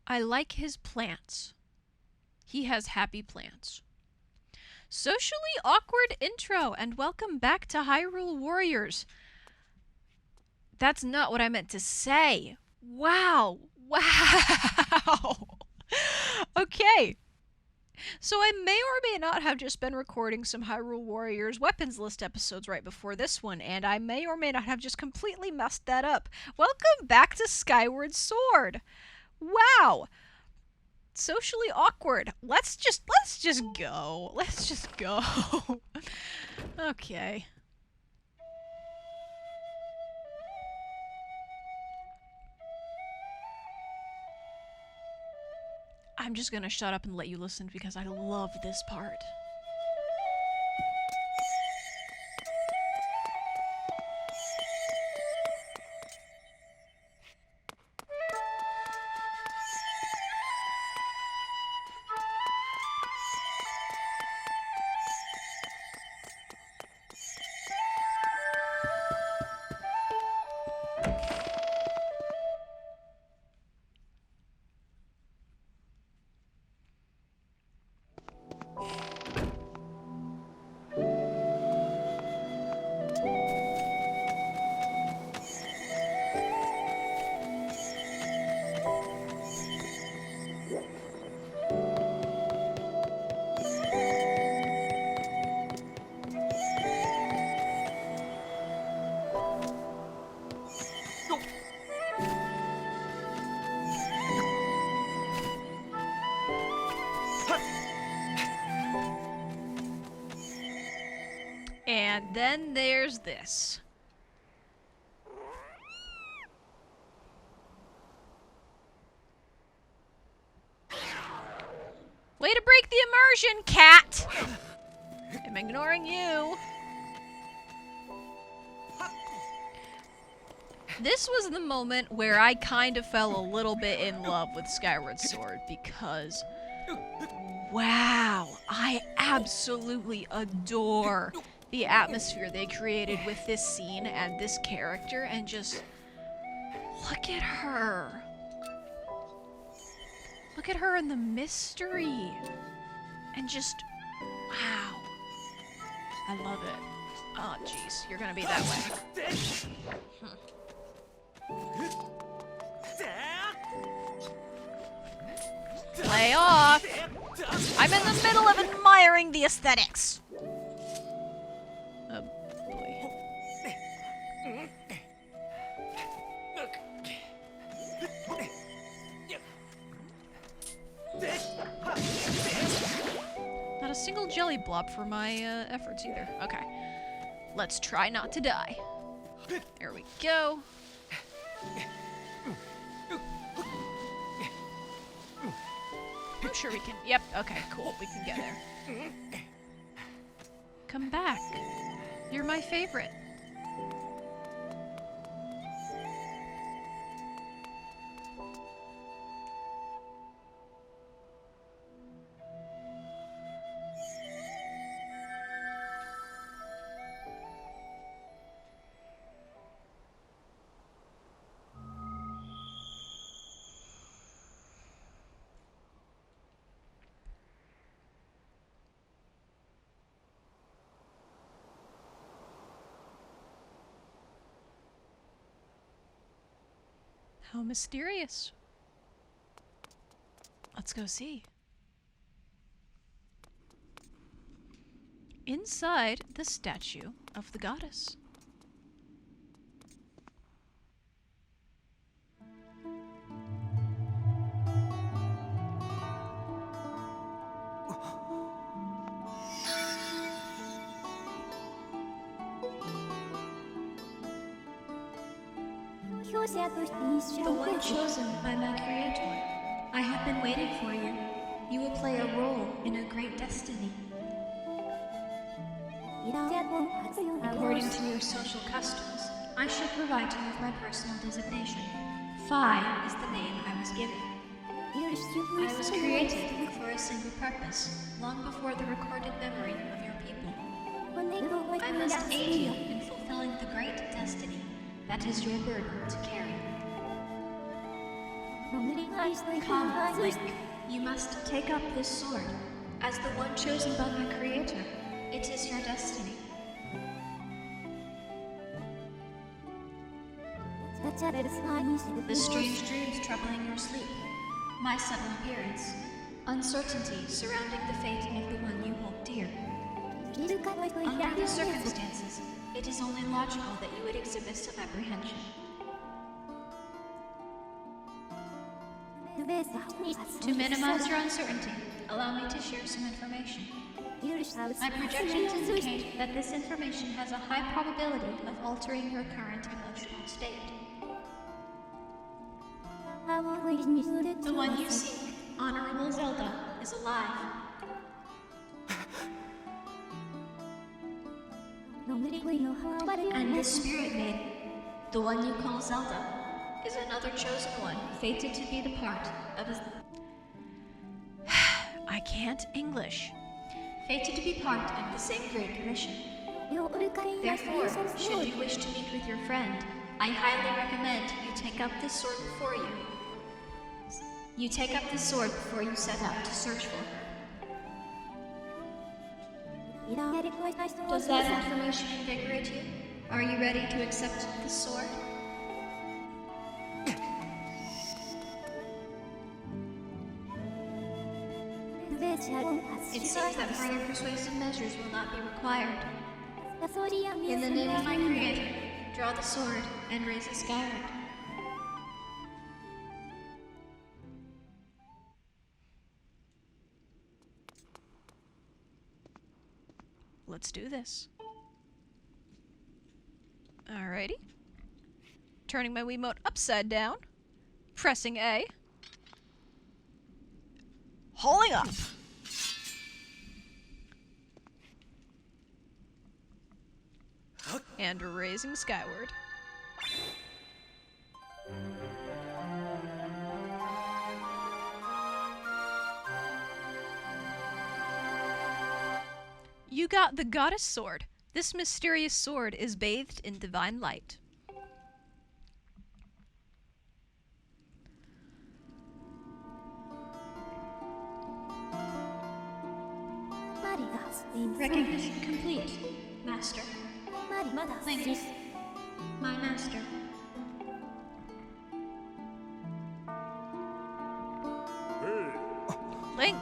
I like his plants. He has happy plants. Socially awkward intro, and welcome back to Hyrule Warriors. That's not what I meant to say. Wow. Wow. Okay. So I may or may not have just been recording some Hyrule Warriors weapons list episodes right before this one, and I may or may not have just completely messed that up. Welcome back to Skyward Sword. Wow. Socially awkward. Let's just go. Let's just go. Okay. I'm just gonna shut up and let you listen because I love this part. And then there's this. Way to break the immersion, cat! I'm ignoring you. This was the moment where I kind of fell a little bit in love with Skyward Sword because, wow, I absolutely adore the atmosphere they created with this scene and this character, and just look at her. Look at her and the mystery. And just, wow. I love it. Oh, jeez, you're gonna be that way. Play off! I'm in the middle of admiring the aesthetics! Oh, boy. Not a single jelly blob for my efforts either. Okay. Let's try not to die. There we go. I'm sure we can. Yep, okay, cool. We can get there. Come back. You're my favorite. How mysterious. Let's go see. Inside the statue of the goddess. The one chosen by my creator. I have been waiting for you. You will play a role in a great destiny. According to your social customs, I should provide you with my personal designation. Phi is the name I was given. I was created for a single purpose, long before the recorded memory of your people. I must aid you in fulfilling the great destiny that is your burden to carry. Come, Link. You must take up this sword. As the one chosen by my creator, it is your destiny. The strange dreams troubling your sleep, my sudden appearance, uncertainty surrounding the fate of the one you hold dear. Under these circumstances, it is only logical that you would exhibit some apprehension. To minimize your uncertainty, allow me to share some information. My projections indicate that this information has a high probability of altering your current emotional state. The one you seek, Honorable Zelda, is alive. And this spirit maiden, the one you call Zelda, is another chosen one, fated to be the part of a... I can't English. Fated to be part of the same great commission. Therefore, should you wish to meet with your friend, I highly recommend you take up this sword before you. You take up this sword before you set out to search for her. Does that information invigorate you? Are you ready to accept the sword? It seems that further persuasive measures will not be required. In the name of my creator, draw the sword and raise it skyward. Let's do this. Alrighty. Turning my Wiimote upside down. Pressing A. Hauling up! And raising skyward. You got the goddess sword. This mysterious sword is bathed in divine light. Recognition complete, Master. Link, my master. Link!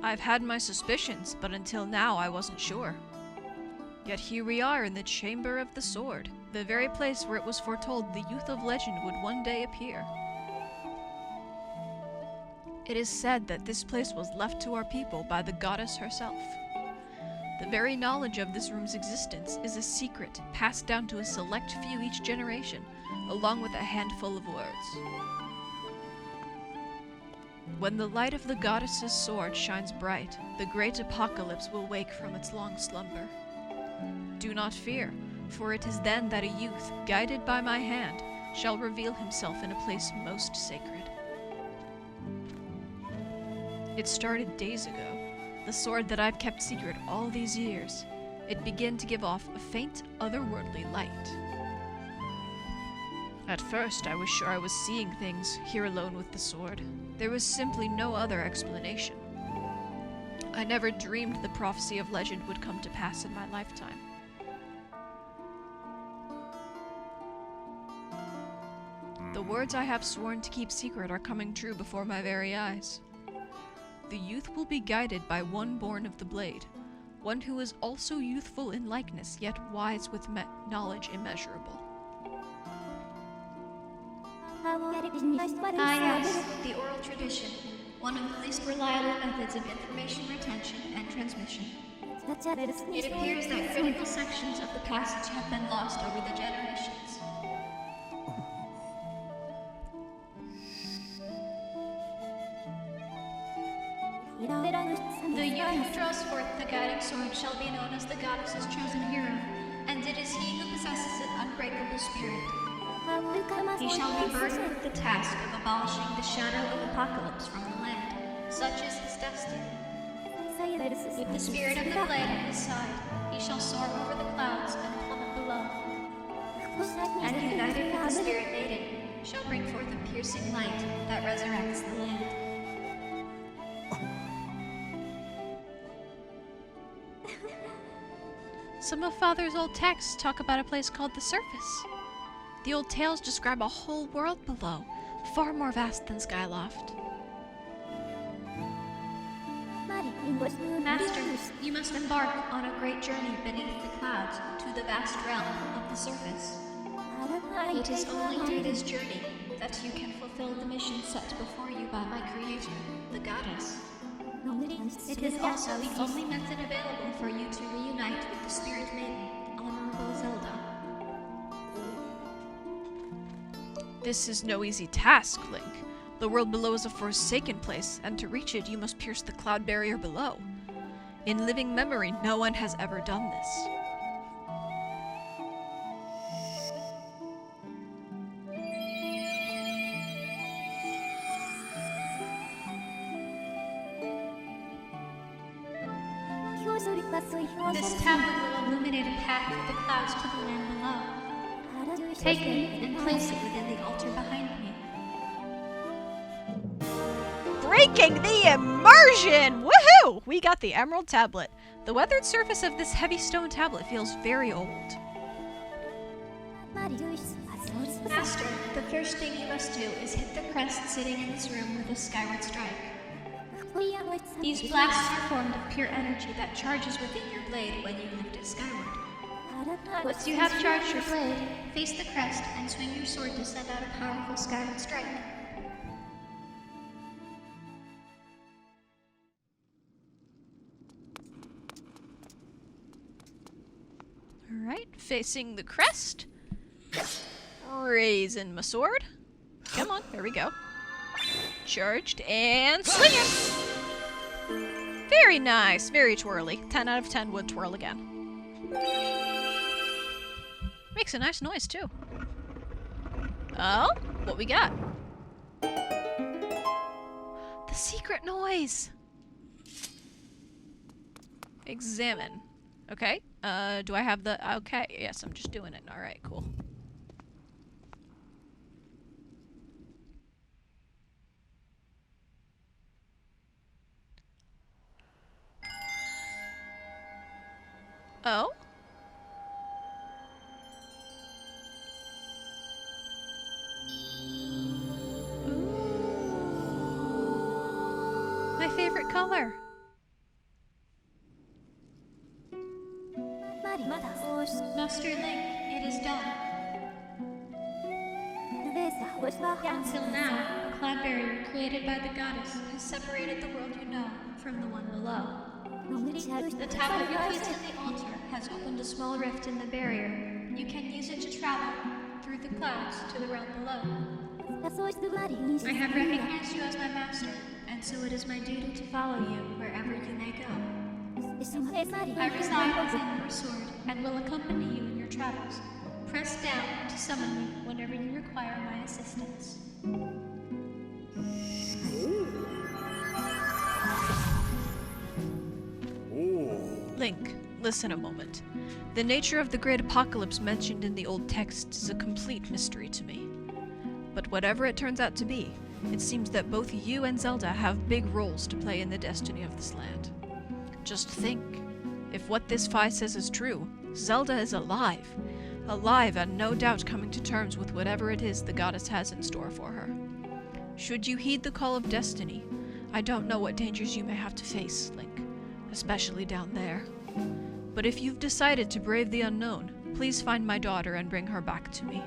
I've had my suspicions, but until now I wasn't sure. Yet here we are in the Chamber of the Sword, the very place where it was foretold the youth of legend would one day appear. It is said that this place was left to our people by the goddess herself. The very knowledge of this room's existence is a secret passed down to a select few each generation, along with a handful of words. When the light of the goddess's sword shines bright, the great apocalypse will wake from its long slumber. Do not fear, for it is then that a youth, guided by my hand, shall reveal himself in a place most sacred. It started days ago, the sword that I've kept secret all these years. It began to give off a faint, otherworldly light. At first, I was sure I was seeing things, here alone with the sword. There was simply no other explanation. I never dreamed the prophecy of legend would come to pass in my lifetime. The words I have sworn to keep secret are coming true before my very eyes. The youth will be guided by one born of the blade, one who is also youthful in likeness, yet wise with knowledge immeasurable. Yes, the oral tradition, one of the least reliable methods of information retention and transmission. It appears that critical sections of the passage have been lost over the generations. The youth who draws forth the guiding sword shall be known as the goddess's chosen hero, and it is he who possesses an unbreakable spirit. He shall be burdened with the task of abolishing the shadow of apocalypse from the land. Such is his destiny. With the spirit of the blade at his side, he shall soar over the clouds and plummet below. and united with the Spirit Maiden, shall bring forth a piercing light that resurrects the land. Some of Father's old texts talk about a place called the Surface. The old tales describe a whole world below, far more vast than Skyloft. Master, you must embark on a great journey beneath the clouds to the vast realm of the surface. It is only through this journey that you can fulfill the mission set before you by my creator, the goddess. It is also the only method available for you to reunite with the Spirit Maiden, Honorable Zelda. This is no easy task, Link. The world below is a forsaken place, and to reach it you must pierce the cloud barrier below. In living memory, no one has ever done this. This tablet will illuminate a path through the clouds to the land below. Take it and place it within the altar behind me. Breaking the immersion! Woohoo! We got the Emerald Tablet. The weathered surface of this heavy stone tablet feels very old. Master, the first thing you must do is hit the crest sitting in this room with a Skyward strike. These blasts are formed of pure energy that charges within your blade when you lift it skyward. Once you have charged your blade, face the crest and swing your sword to send out a powerful Skyward strike. Alright, facing the crest. Raising my sword. Come on, there we go. Charged and swinging! Very nice, very twirly. 10 out of 10 would twirl again. Makes a nice noise too. Oh, what we got? The secret noise! Examine. Okay, do I have the... Okay, yes, I'm just doing it. Alright, cool. Oh? Ooh. My favorite color. Master Link, it is done. Until now, a cloud barrier created by the goddess has separated the world you know from the one below. The tablet you placed in the altar has opened a small rift in the barrier. You can use it to travel through the clouds to the realm below. I have recognized you as my master, and so it is my duty to follow you wherever you may go. I reside within your sword and will accompany you in your travels. Press down to summon me whenever you require my assistance. Link, listen a moment. The nature of the great apocalypse mentioned in the old texts is a complete mystery to me. But whatever it turns out to be, it seems that both you and Zelda have big roles to play in the destiny of this land. Just think, if what this Fi says is true, Zelda is alive. Alive and no doubt coming to terms with whatever it is the goddess has in store for her. Should you heed the call of destiny, I don't know what dangers you may have to face, Link, especially down there. But if you've decided to brave the unknown, please find my daughter and bring her back to me.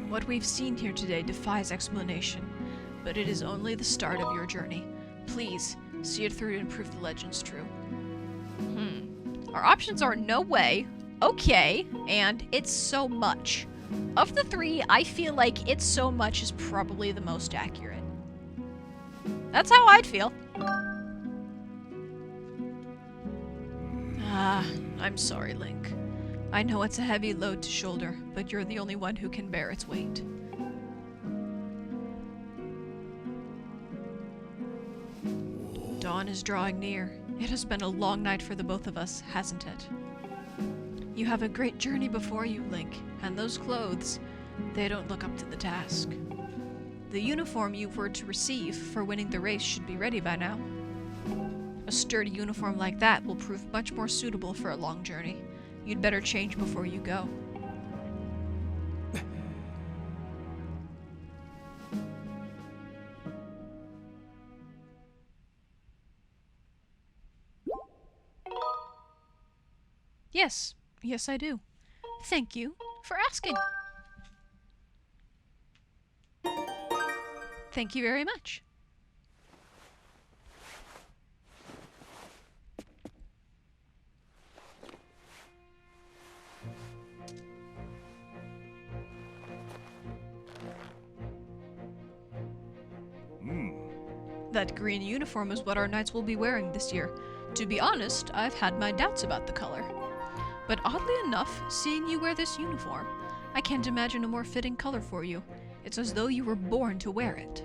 What we've seen here today defies explanation, but it is only the start of your journey. Please, see it through and prove the legend's true. Our options are no way, okay, and it's so much. Of the three, I feel like it's so much is probably the most accurate. That's how I'd feel. I'm sorry, Link. I know it's a heavy load to shoulder, but you're the only one who can bear its weight. Dawn is drawing near. It has been a long night for the both of us, hasn't it? You have a great journey before you, Link, and those clothes, they don't look up to the task. The uniform you were to receive for winning the race should be ready by now. A sturdy uniform like that will prove much more suitable for a long journey. You'd better change before you go. Yes, yes I do. Thank you for asking. Thank you very much. That green uniform is what our knights will be wearing this year. To be honest, I've had my doubts about the color. But oddly enough, seeing you wear this uniform, I can't imagine a more fitting color for you. It's as though you were born to wear it.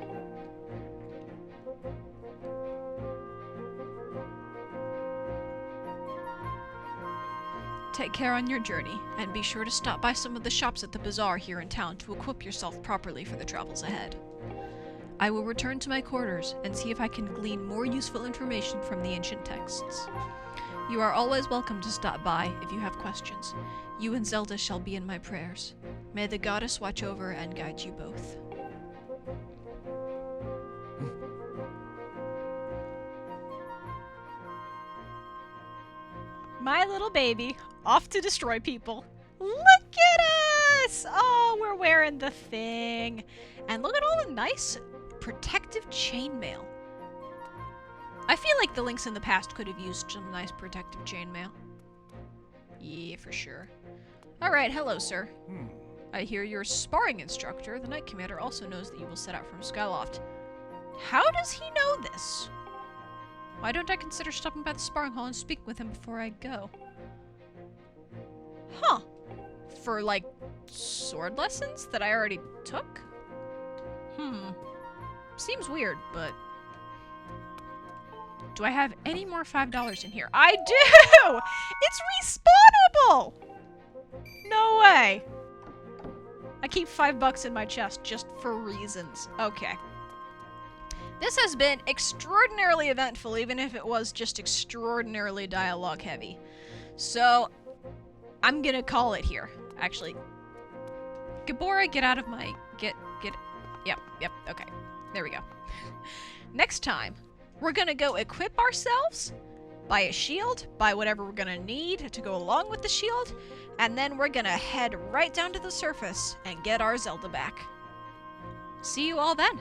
Take care on your journey, and be sure to stop by some of the shops at the bazaar here in town to equip yourself properly for the travels ahead. I will return to my quarters and see if I can glean more useful information from the ancient texts. You are always welcome to stop by if you have questions. You and Zelda shall be in my prayers. May the goddess watch over and guide you both. My little baby, off to destroy people. Look at us! Oh, we're wearing the thing. And look at all the nice protective chainmail. I feel like the Links in the past could have used some nice protective chainmail. Yeah, for sure. Alright, hello, sir. I hear you're a sparring instructor. The Knight Commander also knows that you will set out from Skyloft. How does he know this? Why don't I consider stopping by the sparring hall and speaking with him before I go? Huh. For, like, sword lessons that I already took? Seems weird, but... Do I have any more $5 in here? I do! It's respawnable! No way! I keep $5 in my chest just for reasons. Okay. This has been extraordinarily eventful, even if it was just extraordinarily dialogue heavy. So, I'm gonna call it here. Actually, Gabora, get out of my... Yep, okay. There we go. Next time, we're gonna go equip ourselves, buy a shield, buy whatever we're gonna need to go along with the shield, and then we're gonna head right down to the surface and get our Zelda back. See you all then.